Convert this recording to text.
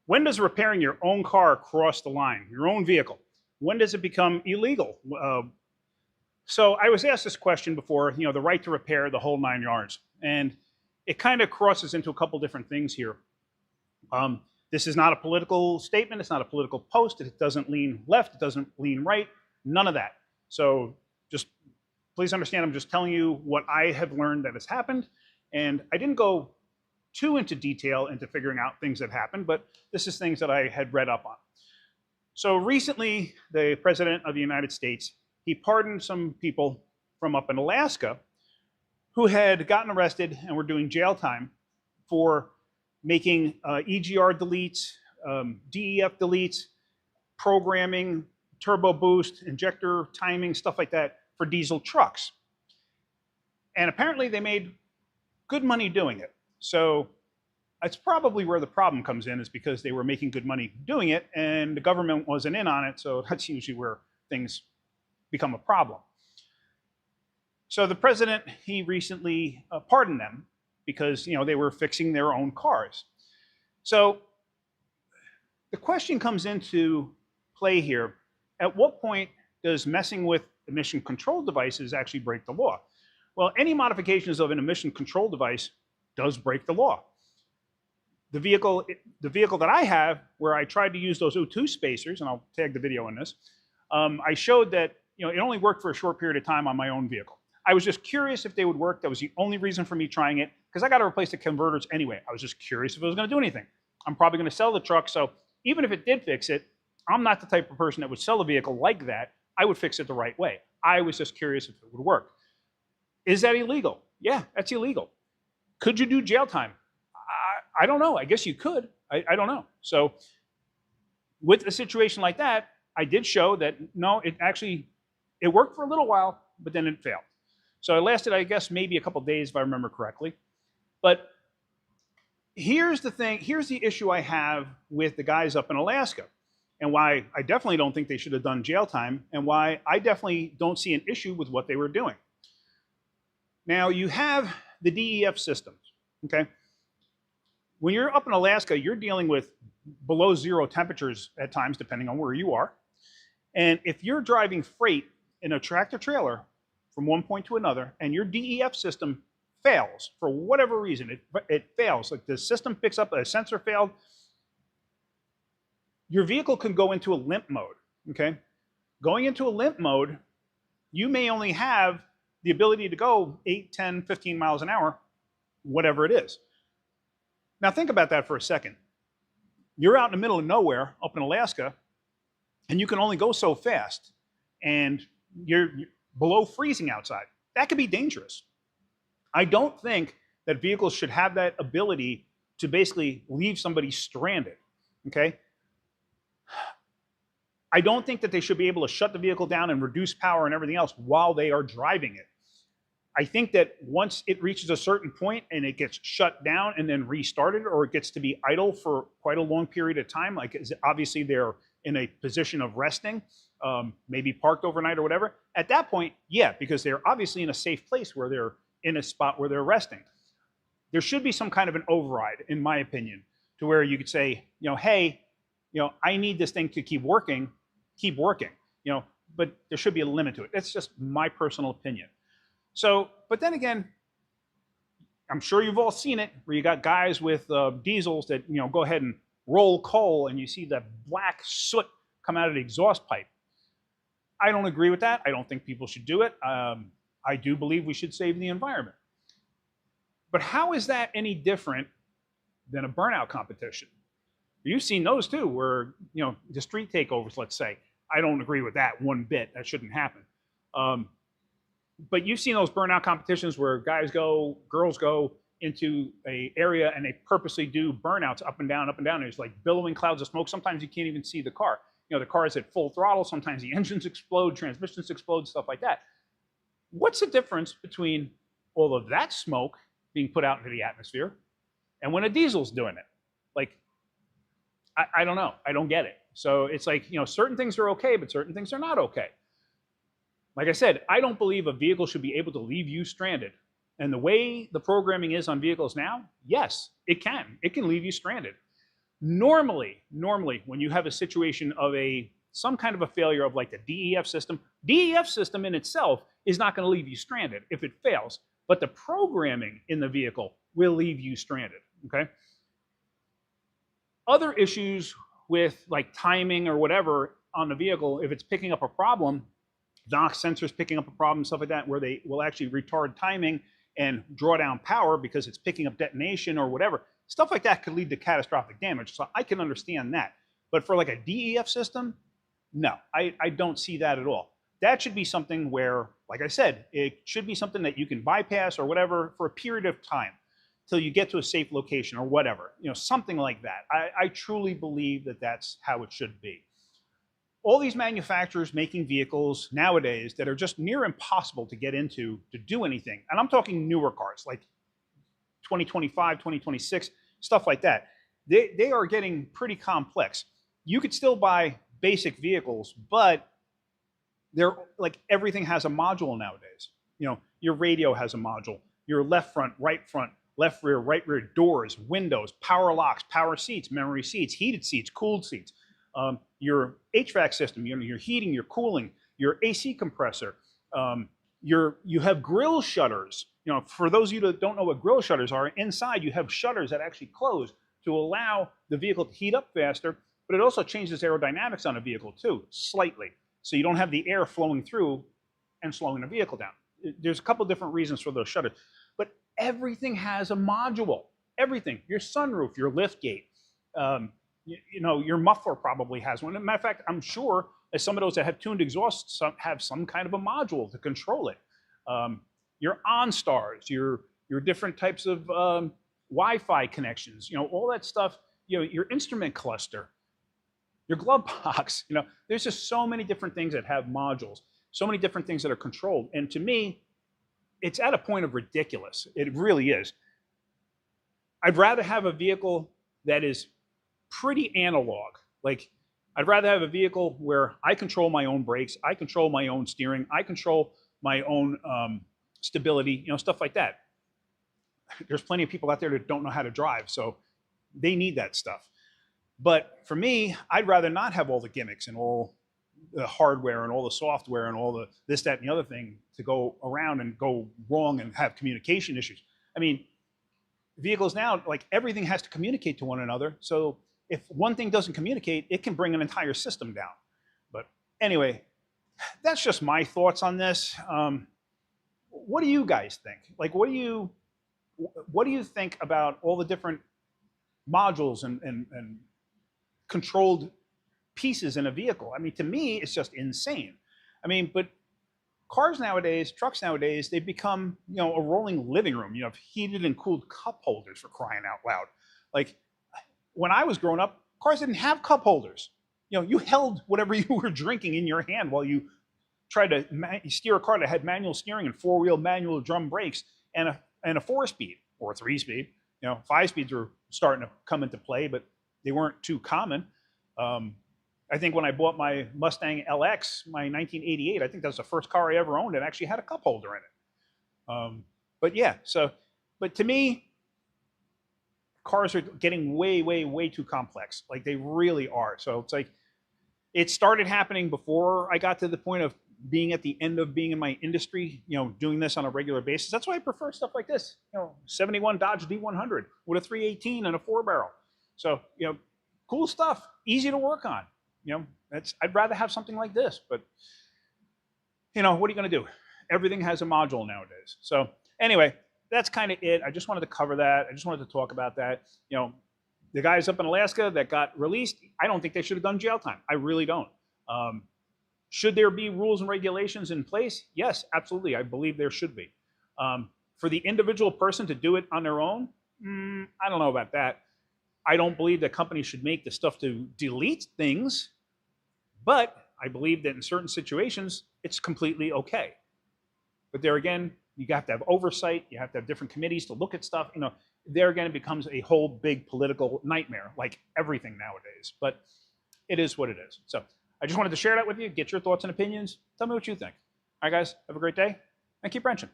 When does repairing your own car cross the line, your own vehicle? When does it become illegal? So I was asked this question before, the right to repair, the whole 9 yards. And it kind of crosses into a couple different things here. This is not a political statement. It's not a political post. It doesn't lean left. It doesn't lean right. None of that. So just please understand, I'm just telling you what I have learned that has happened. And I didn't go too into detail into figuring out things that happened, but this is things that I had read up on. So recently, the President of the United States, he pardoned some people from up in Alaska who had gotten arrested and were doing jail time for making EGR deletes, DEF deletes, programming, turbo boost, injector timing, stuff like that for diesel trucks. And apparently they made good money doing it. So that's probably where the problem comes in, is because they were making good money doing it and the government wasn't in on it. So that's usually where things become a problem. So the president, he recently pardoned them because they were fixing their own cars. So the question comes into play here: at what point does messing with emission control devices actually break the law? Well, any modifications of an emission control device does break the law. The vehicle that I have, where I tried to use those O2 spacers, and I'll tag the video in this, I showed that it only worked for a short period of time on my own vehicle. I was just curious if they would work. That was the only reason for me trying it, because I got to replace the converters anyway. I was just curious if it was going to do anything. I'm probably going to sell the truck, so even if it did fix it, I'm not the type of person that would sell a vehicle like that. I would fix it the right way. I was just curious if it would work. Is that illegal? Yeah, that's illegal. Could you do jail time? I don't know. I guess you could. I don't know. So with a situation like that, I did show that, no, it worked for a little while, but then it failed. So it lasted, I guess, maybe a couple days, if I remember correctly. But here's the thing. Here's the issue I have with the guys up in Alaska, and why I definitely don't think they should have done jail time, and why I definitely don't see an issue with what they were doing. Now, you have the DEF systems, okay? When you're up in Alaska, you're dealing with below zero temperatures at times, depending on where you are. And if you're driving freight in a tractor trailer from one point to another, and your DEF system fails for whatever reason, it fails, like the system picks up, a sensor failed, your vehicle can go into a limp mode, okay? Going into a limp mode, you may only have the ability to go 8, 10, 15 miles an hour, whatever it is. Now think about that for a second. You're out in the middle of nowhere up in Alaska, and you can only go so fast, and you're below freezing outside. That could be dangerous. I don't think that vehicles should have that ability to basically leave somebody stranded, okay? I don't think that they should be able to shut the vehicle down and reduce power and everything else while they are driving it. I think that once it reaches a certain point and it gets shut down and then restarted, or it gets to be idle for quite a long period of time, like obviously they're in a position of resting, maybe parked overnight or whatever, at that point, yeah, because they're obviously in a safe place where they're in a spot where they're resting. There should be some kind of an override, in my opinion, to where you could say, hey, I need this thing to keep working, but there should be a limit to it. That's just my personal opinion. So, but then again, I'm sure you've all seen it, where you got guys with diesels that, go ahead and roll coal, and you see that black soot come out of the exhaust pipe. I don't agree with that. I don't think people should do it. I do believe we should save the environment. But how is that any different than a burnout competition? You've seen those too, where, the street takeovers, let's say. I don't agree with that one bit. That shouldn't happen. But you've seen those burnout competitions where guys go, girls go into an area and they purposely do burnouts up and down, and there's like billowing clouds of smoke. Sometimes you can't even see the car. The car is at full throttle. Sometimes the engines explode, transmissions explode, stuff like that. What's the difference between all of that smoke being put out into the atmosphere and when a diesel's doing it? Like, I don't know. I don't get it. So it's like, certain things are okay, but certain things are not okay. Like I said, I don't believe a vehicle should be able to leave you stranded. And the way the programming is on vehicles now, yes, it can. It can leave you stranded. Normally, when you have a situation of some kind of a failure of like the DEF system in itself is not going to leave you stranded if it fails, but the programming in the vehicle will leave you stranded, okay? Other issues with like timing or whatever on the vehicle, if it's picking up a problem, knock sensors picking up a problem, stuff like that, where they will actually retard timing and draw down power because it's picking up detonation or whatever. Stuff like that could lead to catastrophic damage. So I can understand that. But for like a DEF system, no, I don't see that at all. That should be something where, like I said, it should be something that you can bypass or whatever for a period of time till you get to a safe location or whatever, something like that. I truly believe that that's how it should be. All these manufacturers making vehicles nowadays that are just near impossible to get into to do anything, and I'm talking newer cars like 2025, 2026, stuff like that, they are getting pretty complex. You could still buy basic vehicles, but they're like everything has a module nowadays. Your radio has a module, your left front, left rear, right rear, doors, windows, power locks, power seats, memory seats, heated seats, cooled seats. Your HVAC system, your heating, your cooling, your AC compressor, you have grill shutters. For those of you that don't know what grill shutters are, inside you have shutters that actually close to allow the vehicle to heat up faster, but it also changes aerodynamics on a vehicle too, slightly. So you don't have the air flowing through and slowing the vehicle down. There's a couple different reasons for those shutters, but everything has a module. Everything, your sunroof, your lift gate, your muffler probably has one. As a matter of fact, I'm sure that some of those that have tuned exhausts have some kind of a module to control it. Your OnStars, your different types of Wi-Fi connections, all that stuff, your instrument cluster, your glove box, there's just so many different things that have modules, so many different things that are controlled. And to me, it's at a point of ridiculous. It really is. I'd rather have a vehicle that is pretty analog. Like, I'd rather have a vehicle where I control my own brakes, I control my own steering, I control my own stability, stuff like that. There's plenty of people out there that don't know how to drive, so they need that stuff. But for me, I'd rather not have all the gimmicks and all the hardware and all the software and all the this, that, and the other thing to go around and go wrong and have communication issues. I mean, vehicles now, like everything has to communicate to one another. So if one thing doesn't communicate, it can bring an entire system down. But anyway, that's just my thoughts on this. What do you guys think? Like, what do you think about all the different modules and controlled pieces in a vehicle? I mean, to me, it's just insane. I mean, but cars nowadays, trucks nowadays, they've become, a rolling living room. You have heated and cooled cup holders, for crying out loud. Like, when I was growing up, cars didn't have cup holders. You held whatever you were drinking in your hand while you tried to steer a car that had manual steering and four-wheel manual drum brakes and a 4-speed or a 3-speed. 5-speeds were starting to come into play, but they weren't too common. I think when I bought my Mustang LX, my 1988, I think that was the first car I ever owned that actually had a cup holder in it. But yeah, but to me, cars are getting way, way, way too complex. Like, they really are. So it's like, it started happening before I got to the point of being at the end of being in my industry, doing this on a regular basis. That's why I prefer stuff like this, 71 Dodge D100 with a 318 and a 4-barrel. So, cool stuff, easy to work on. I'd rather have something like this, but what are you going to do? Everything has a module nowadays. So anyway, that's kind of it. I just wanted to cover that. I just wanted to talk about that. The guys up in Alaska that got released, I don't think they should have done jail time. I really don't. Should there be rules and regulations in place? Yes, absolutely. I believe there should be. For the individual person to do it on their own, I don't know about that. I don't believe that companies should make the stuff to delete things, but I believe that in certain situations, it's completely okay. But there again, you have to have oversight. You have to have different committees to look at stuff. There again, it becomes a whole big political nightmare, like everything nowadays. But it is what it is. So I just wanted to share that with you, get your thoughts and opinions. Tell me what you think. All right, guys, have a great day, and keep wrenching.